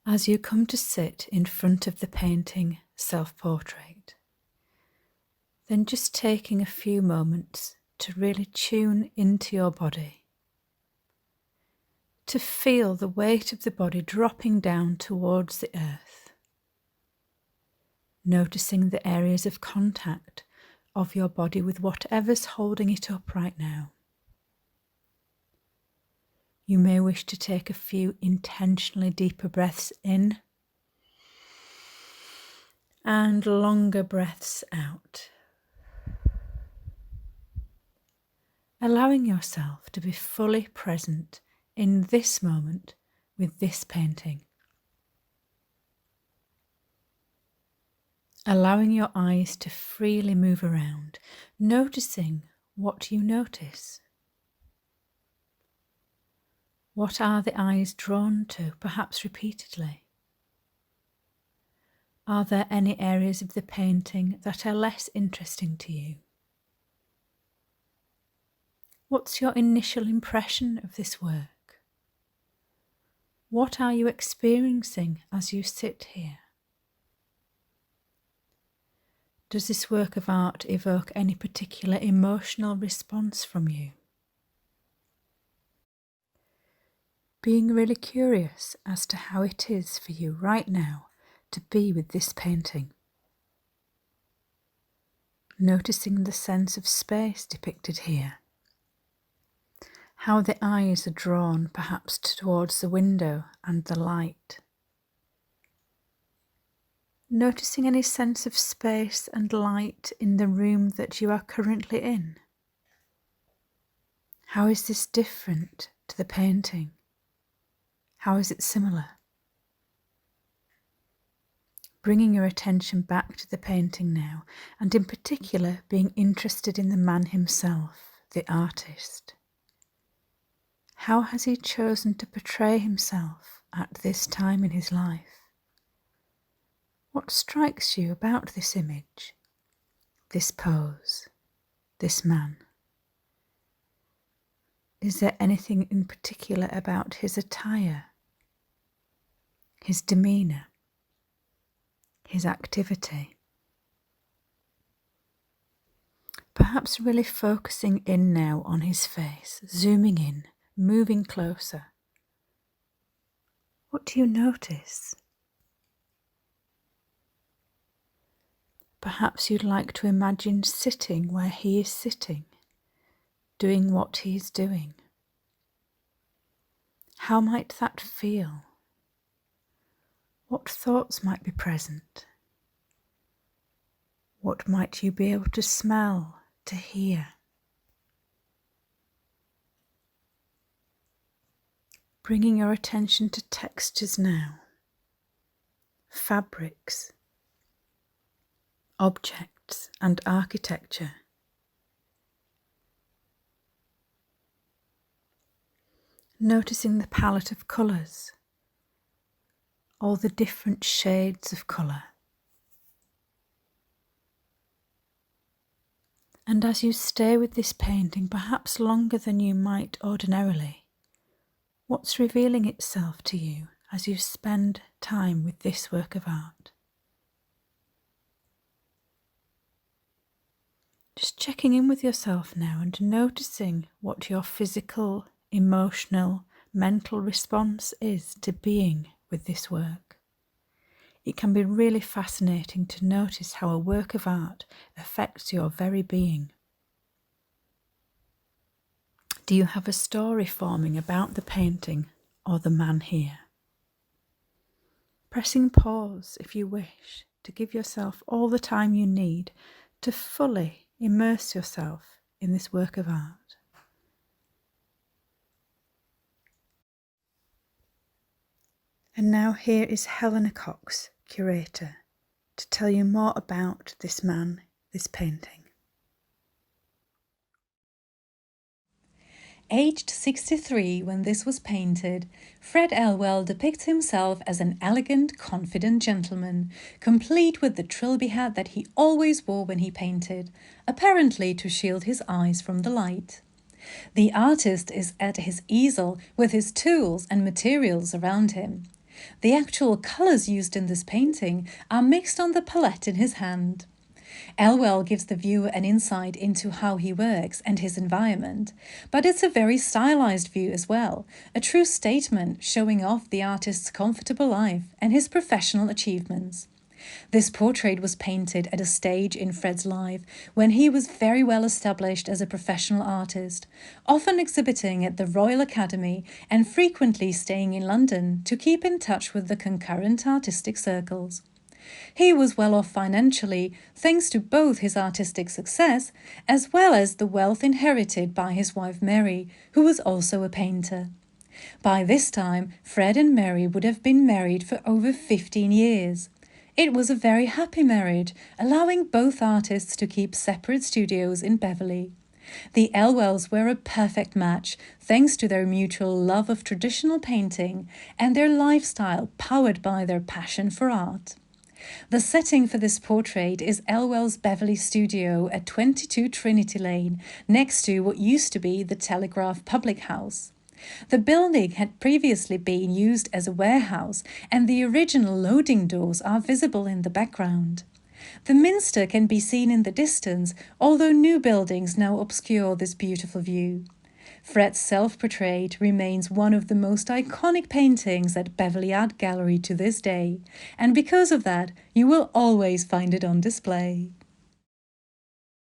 As you come to sit in front of the painting self-portrait, then just taking a few moments to really tune into your body, to feel the weight of the body dropping down towards the earth, noticing the areas of contact of your body with whatever's holding it up right now. You may wish to take a few intentionally deeper breaths in and longer breaths out, allowing yourself to be fully present in this moment with this painting. Allowing your eyes to freely move around, noticing what you notice. What are the eyes drawn to, perhaps repeatedly? Are there any areas of the painting that are less interesting to you? What's your initial impression of this work? What are you experiencing as you sit here? Does this work of art evoke any particular emotional response from you? Being really curious as to how it is for you right now to be with this painting. Noticing the sense of space depicted here. How the eyes are drawn perhaps towards the window and the light. Noticing any sense of space and light in the room that you are currently in. How is this different to the painting? How is it similar? Bringing your attention back to the painting now, and in particular being interested in the man himself, the artist. How has he chosen to portray himself at this time in his life? What strikes you about this image, this pose, this man? Is there anything in particular about his attire, his demeanour, his activity? Perhaps really focusing in now on his face, zooming in, moving closer. What do you notice? Perhaps you'd like to imagine sitting where he is sitting, doing what he is doing. How might that feel? What thoughts might be present? What might you be able to smell, to hear? Bringing your attention to textures now, fabrics, objects and architecture. Noticing the palette of colours, all the different shades of colour. And as you stay with this painting, perhaps longer than you might ordinarily, what's revealing itself to you as you spend time with this work of art? Just checking in with yourself now and noticing what your physical, emotional, mental response is to being with this work. It can be really fascinating to notice how a work of art affects your very being. Do you have a story forming about the painting or the man here? Pressing pause if you wish to give yourself all the time you need to fully immerse yourself in this work of art. And now here is Helena Cox, curator, to tell you more about this man, this painting. Aged 63 when this was painted, Fred Elwell depicts himself as an elegant, confident gentleman, complete with the trilby hat that he always wore when he painted, apparently to shield his eyes from the light. The artist is at his easel with his tools and materials around him. The actual colours used in this painting are mixed on the palette in his hand. Elwell gives the viewer an insight into how he works and his environment, but it's a very stylized view as well, a true statement showing off the artist's comfortable life and his professional achievements. This portrait was painted at a stage in Fred's life when he was very well established as a professional artist, often exhibiting at the Royal Academy and frequently staying in London to keep in touch with the concurrent artistic circles. He was well off financially thanks to both his artistic success as well as the wealth inherited by his wife Mary, who was also a painter. By this time, Fred and Mary would have been married for over 15 years. It was a very happy marriage, allowing both artists to keep separate studios in Beverley. The Elwells were a perfect match thanks to their mutual love of traditional painting and their lifestyle powered by their passion for art. The setting for this portrait is Elwell's Beverley studio at 22 Trinity Lane, next to what used to be the Telegraph Public House. The building had previously been used as a warehouse, and the original loading doors are visible in the background. The minster can be seen in the distance, although new buildings now obscure this beautiful view. Fred's self-portrait remains one of the most iconic paintings at Beverley Art Gallery to this day, and because of that, you will always find it on display.